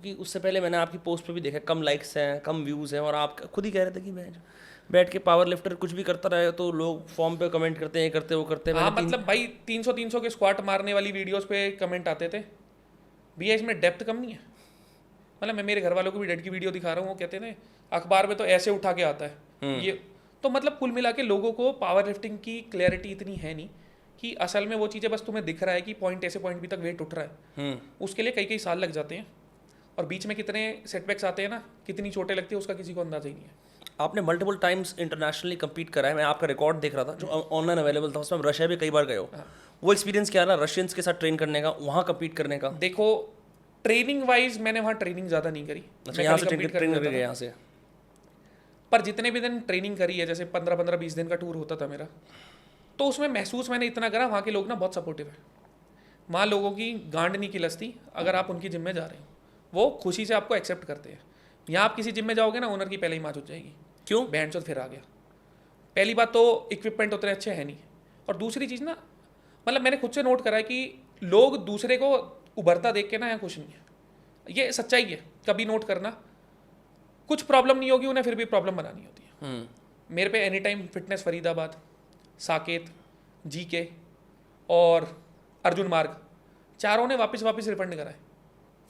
क्योंकि उससे पहले मैंने आपकी पोस्ट पे भी देखा कम लाइक्स हैं, कम व्यूज़ हैं, और आप खुद ही कह रहे थे कि मैं बैठ के पावर लिफ्टर कुछ भी करता रहे तो लोग फॉर्म पे कमेंट करते हैं, ये करते वो करते हैं। हाँ मतलब भाई 300 के स्क्वाट मारने वाली वीडियोस पे कमेंट आते थे, भैया इसमें डेप्थ कम नहीं है। मतलब मैं मेरे घर वालों को भी डेड की वीडियो दिखा रहा हूँ, वो कहते थे अखबार में तो ऐसे उठा के आता है ये। तो मतलब कुल मिला के लोगों को पावर लिफ्टिंग की क्लैरिटी इतनी है नहीं कि असल में वो चीज़ें बस तुम्हें दिख रहा है कि पॉइंट ऐसे पॉइंट बी तक वेट उठ रहा है, उसके लिए कई कई साल लग जाते हैं, और बीच में कितने सेटबैक्स आते हैं ना, कितनी चोटें लगती है, उसका किसी को अंदाजा ही नहीं है। आपने मल्टीपल टाइम्स इंटरनेशनली कम्पीट करा है, मैं आपका रिकॉर्ड देख रहा था जो ऑनलाइन अवेलेबल था, उसमें आप रशिया भी कई बार गए हो। वो एक्सपीरियंस क्या रहा रशियंस के साथ ट्रेन करने का, वहाँ कम्पीट करने का? देखो ट्रेनिंग वाइज मैंने वहाँ ट्रेनिंग ज़्यादा नहीं करी। अच्छा, यहाँ से ट्रेन करके गए यहाँ से? पर जितने भी दिन ट्रेनिंग करी है, जैसे 15-20 दिन का टूर होता था मेरा, तो उसमें महसूस मैंने इतना करा वहाँ के लोग ना बहुत सपोर्टिव है। वहाँ लोगों की गांड नहीं खिलसती अगर आप उनकी जिम में जा रहे हो, वो खुशी से आपको एक्सेप्ट करते हैं। यहाँ आप किसी जिम में जाओगे ना, ओनर की पहले ही माच हो जाएगी, क्यों? बैंड चौथ फिर आ गया। पहली बात तो इक्विपमेंट उतने अच्छे हैं नहीं, और दूसरी चीज़ ना, मतलब मैंने खुद से नोट करा है कि लोग दूसरे को उभरता देख के ना यहाँ खुश नहीं है। ये सच्चाई है, कभी नोट करना। कुछ प्रॉब्लम नहीं होगी, उन्हें फिर भी प्रॉब्लम बनानी होती है। मेरे पे any time fitness Faridabad, Saket, GK और अर्जुन मार्ग, चारों ने वापस रिफंड करा है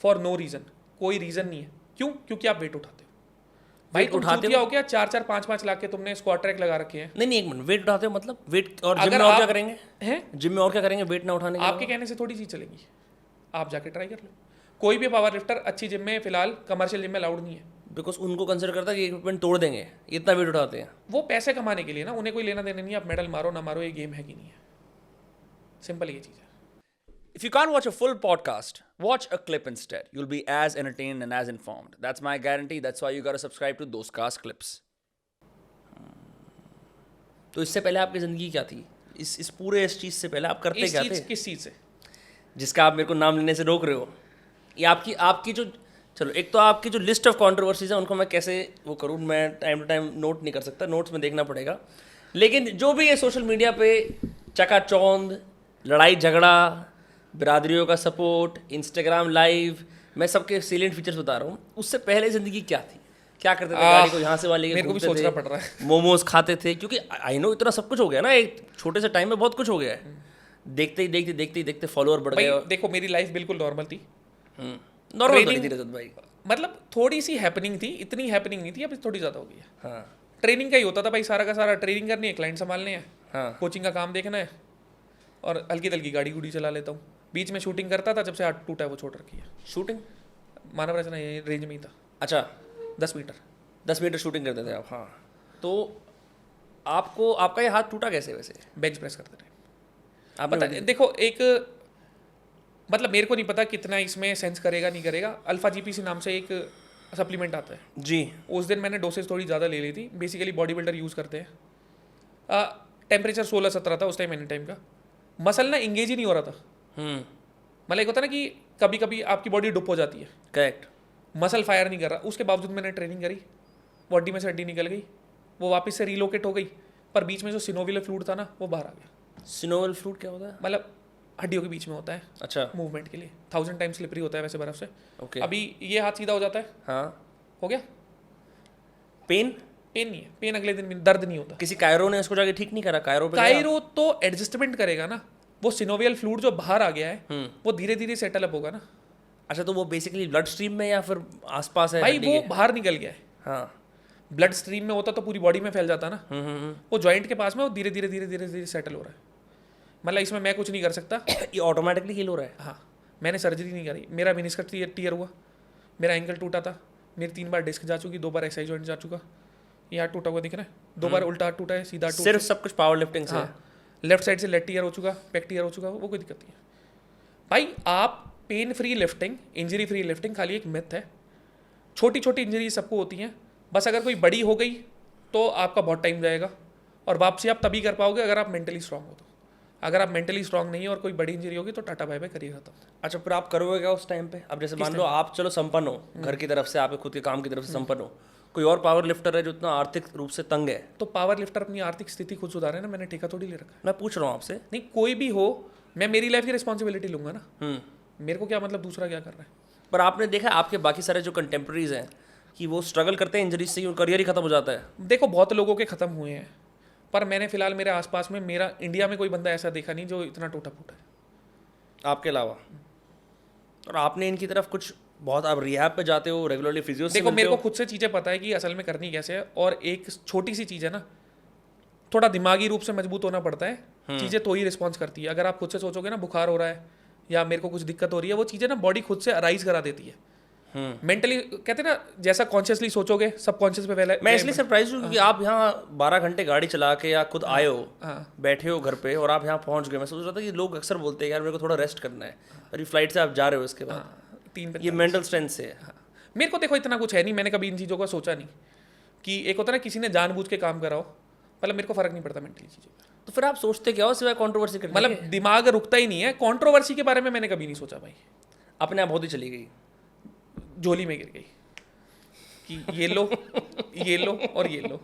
फॉर नो रीज़न। कोई रीज़न नहीं है। क्यों? क्योंकि आप वेट उठाते हो। भाई तुम उठाते हो क्या? 4-4, 5-5 लाख के तुमने स्क्वाट ट्रैक लगा रखे हैं। नहीं, एक मिनट, वेट उठाते हो मतलब वेट, और जिम में और क्या करेंगे? हैं जिम में और क्या करेंगे वेट ना उठाने के? आपके कहने से थोड़ी चीज़ चलेगी, आप जाके ट्राई कर लो। कोई भी पावर लिफ्टर अच्छी जिम में, फिलहाल कमर्शियल जिम में अलाउड नहीं है, बिकॉज उनको कंसिडर करता है कि इक्विपमेंट तोड़ देंगे, इतना वेट उठाते हैं। वो पैसे कमाने के लिए ना, उन्हें कोई लेना देना नहीं है आप मेडल मारो ना मारो, ये गेम है कि नहीं है, सिंपल ये चीज़ है। If you can't watch a full podcast, watch a clip instead. You'll be as entertained and as informed. That's my guarantee. That's why you gotta subscribe to those cast clips. तो इससे पहले आपकी ज़िंदगी क्या थी? इस पूरे इस चीज़ से पहले आप करते क्या थे? किस चीज़ से? जिसका आप मेरे को नाम लेने से रोक रहे हो। ये आपकी जो, चलो एक तो आपकी जो लिस्ट ऑफ कॉन्ट्रोवर्सीज है उनको मैं कैसे वो करूँ, मैं टाइम टू टाइम नोट नहीं कर सकता, नोट्स में देखना पड़ेगा। लेकिन जो भी है सोशल मीडिया पे चकाचौंध, लड़ाई झगड़ा, बिरादरियों का सपोर्ट, इंस्टाग्राम लाइव, मैं सबके सीलेंट फीचर्स बता रहा हूँ। उससे पहले ज़िंदगी क्या थी? क्या करते थे? गाड़ी को यहाँ से वाले मेरे को भी सोचना पड़ रहा है। मोमोज खाते थे, क्योंकि आई नो इतना सब कुछ हो गया ना, एक छोटे से टाइम में बहुत कुछ हो गया है। देखते फॉलोअर बढ़ गए। देखो मेरी लाइफ बिल्कुल नॉर्मल थी। नॉर्मल थी रजत भाई, मतलब थोड़ी सी हैपनिंग थी, इतनी हैपनिंग नहीं थी, अब थोड़ी ज़्यादा हो गई है। हाँ। ट्रेनिंग का ही होता था भाई, सारा का सारा ट्रेनिंग करनी है, क्लाइंट संभालने हैं, हाँ। कोचिंग का काम देखना है, और हल्की तल्की गाड़ी गुड़ी चला लेता हूँ। बीच में शूटिंग करता था, जब से हाथ टूटा है वो छोड़ रखी है। शूटिंग मानव रचना ये रेंज में ही था। अच्छा, 10 मीटर शूटिंग करते थे आप? हाँ। तो आपका ये हाथ टूटा कैसे वैसे? बेंच प्रेस करते थे। आप पता देखो, एक मतलब मेरे को नहीं पता कितना इसमें सेंस करेगा नहीं करेगा, अल्फा जीपीसी नाम से एक सप्लीमेंट आता है जी। उस दिन मैंने डोसेज थोड़ी ज़्यादा ले ली थी। बेसिकली बॉडी बिल्डर यूज़ करते हैं। टेम्परेचर 16-17 था उस टाइम, एनी टाइम का। मसल ना इंगेज ही नहीं हो रहा था। मतलब एक होता है ना कि कभी कभी आपकी बॉडी डुप हो जाती है। करेक्ट। मसल फायर नहीं कर रहा। उसके बावजूद मैंने ट्रेनिंग करी, बॉडी में से हड्डी निकल गई, वो वापस से रिलोकेट हो गई, पर बीच में जो सिनोवियल फ्लूइड था ना वो बाहर आ गया। सिनोवियल फ्लूइड क्या होता है? मतलब हड्डियों के बीच में होता है। अच्छा। मूवमेंट के लिए 1000 टाइम्स स्लिपरी होता है वैसे बर्फ से। ओके। अभी ये हाथ सीधा हो जाता है। हाँ। हो गया। पेन नहीं है, पेन अगले दिन दर्द नहीं होता। किसी कायरो ने इसको जाके ठीक नहीं करा? कायरो तो एडजस्टमेंट करेगा ना, वो सिनोवियल फ्लूइड जो बाहर आ गया है वो धीरे धीरे सेटल अप होगा ना। अच्छा, तो वो बेसिकली ब्लड स्ट्रीम में या फिर आसपास है? भाई वो बाहर निकल गया है। हाँ। ब्लड स्ट्रीम में होता तो पूरी बॉडी में फैल जाता ना। वो जॉइंट के पास में वो धीरे धीरे सेटल हो रहा है। मतलब इसमें मैं कुछ नहीं कर सकता। ये ऑटोमेटिकली हील हो रहा है? हाँ, मैंने सर्जरी नहीं करी। मेरा मिनिस्कस टीयर हुआ, मेरा एंकल टूटा था, मेरी 3 बार डिस्क जा चुकी, 2 बार एक्साइज जॉइंट जा चुका, ये हाथ टूटा हुआ दिख रहा है, 2 बार उल्टा हाथ टूटा है, सीधा हाथ सिर्फ सब कुछ पावर लिफ्टिंग से? हाँ, लेफ्ट साइड से लेग टीयर हो चुका, बैक टीयर हो चुका, वो कोई दिक्कत नहीं है भाई। आप pain free lifting, injury free lifting खाली एक मिथ है। छोटी छोटी इंजरी सबको होती हैं, बस अगर कोई बड़ी हो गई तो आपका बहुत टाइम जाएगा, और वापसी आप तभी कर पाओगे अगर आप मेंटली स्ट्रांग हो तो। अगर आप मेंटली स्ट्रांग नहीं है और कोई बड़ी इंजरी होगी तो टाटा बाय बाय करिए खत्म। अच्छा, फिर आप करोगे क्या उस टाइम पे? अब जैसे मान लो आप चलो संपन्न हो, घर की तरफ से, आपके खुद के काम की तरफ से संपन्न हो, कोई और पावर लिफ्टर है जो इतना आर्थिक रूप से तंग है, तो पावर लिफ्टर अपनी आर्थिक स्थिति खुद सुधारे ना, मैंने ठेका थोड़ी ले रखा है। मैं पूछ रहा हूँ आपसे। नहीं, कोई भी हो, मैं मेरी लाइफ की रिस्पॉन्सिबिलिटी लूंगा ना। मेरे को क्या मतलब दूसरा क्या कर रहा है। पर आपने देखा आपके बाकी सारे जो कंटेम्प्रेरीज हैं कि वो स्ट्रगल करते हैं इंजरीज से, करियर ही खत्म हो जाता है। देखो बहुत लोगों के ख़त्म हुए हैं, पर मैंने फिलहाल मेरे आसपास में, मेरा इंडिया में कोई बंदा ऐसा देखा नहीं जो इतना टूटा फूटा है आपके अलावा। और आपने इनकी तरफ कुछ बहुत, आप रिहैब पे जाते हो रेगुलरली, फिजियो से देखो मेरे मिलते को खुद से चीज़ें पता है कि असल में करनी कैसे है, और एक छोटी सी चीज़ है ना, थोड़ा दिमागी रूप से मजबूत होना पड़ता है, चीज़ें तो ही रिस्पॉन्स करती है। अगर आप खुद से सोचोगे ना बुखार हो रहा है या मेरे को कुछ दिक्कत हो रही है, वो चीज़ें ना बॉडी खुद से अराइज करा देती है। मेंटली कहते हैं ना, जैसा कॉन्शियसली सोचोगे सबकॉन्शियस पे पहले। मैं इसलिए सरप्राइज हूँ क्योंकि आप यहाँ 12 घंटे गाड़ी चला के या खुद आए हो, बैठे हो घर पे और आप यहाँ पहुँच गए। मैं सोच रहा था कि लोग अक्सर बोलते हैं यार मेरे को थोड़ा रेस्ट करना है, और ये फ्लाइट से आप जा रहे हो इसके बाद 3 ये मेंटल स्ट्रेंथ से है। मेरे को देखो इतना कुछ है नहीं, मैंने कभी इन चीज़ों का सोचा नहीं कि एक होता है ना किसी ने जानबूझ के काम करा हो, मतलब मेरे को फर्क नहीं पड़ता मेंटली चीज़ों का। तो फिर आप सोचते क्या हो सिवाय कंट्रोवर्सी करने मतलब दिमाग रुकता ही नहीं है, कंट्रोवर्सी के बारे में मैंने कभी नहीं सोचा भाई। अपने आप होती चली गई, झोली में गिर गई कि ये लो ये लो और ये लो।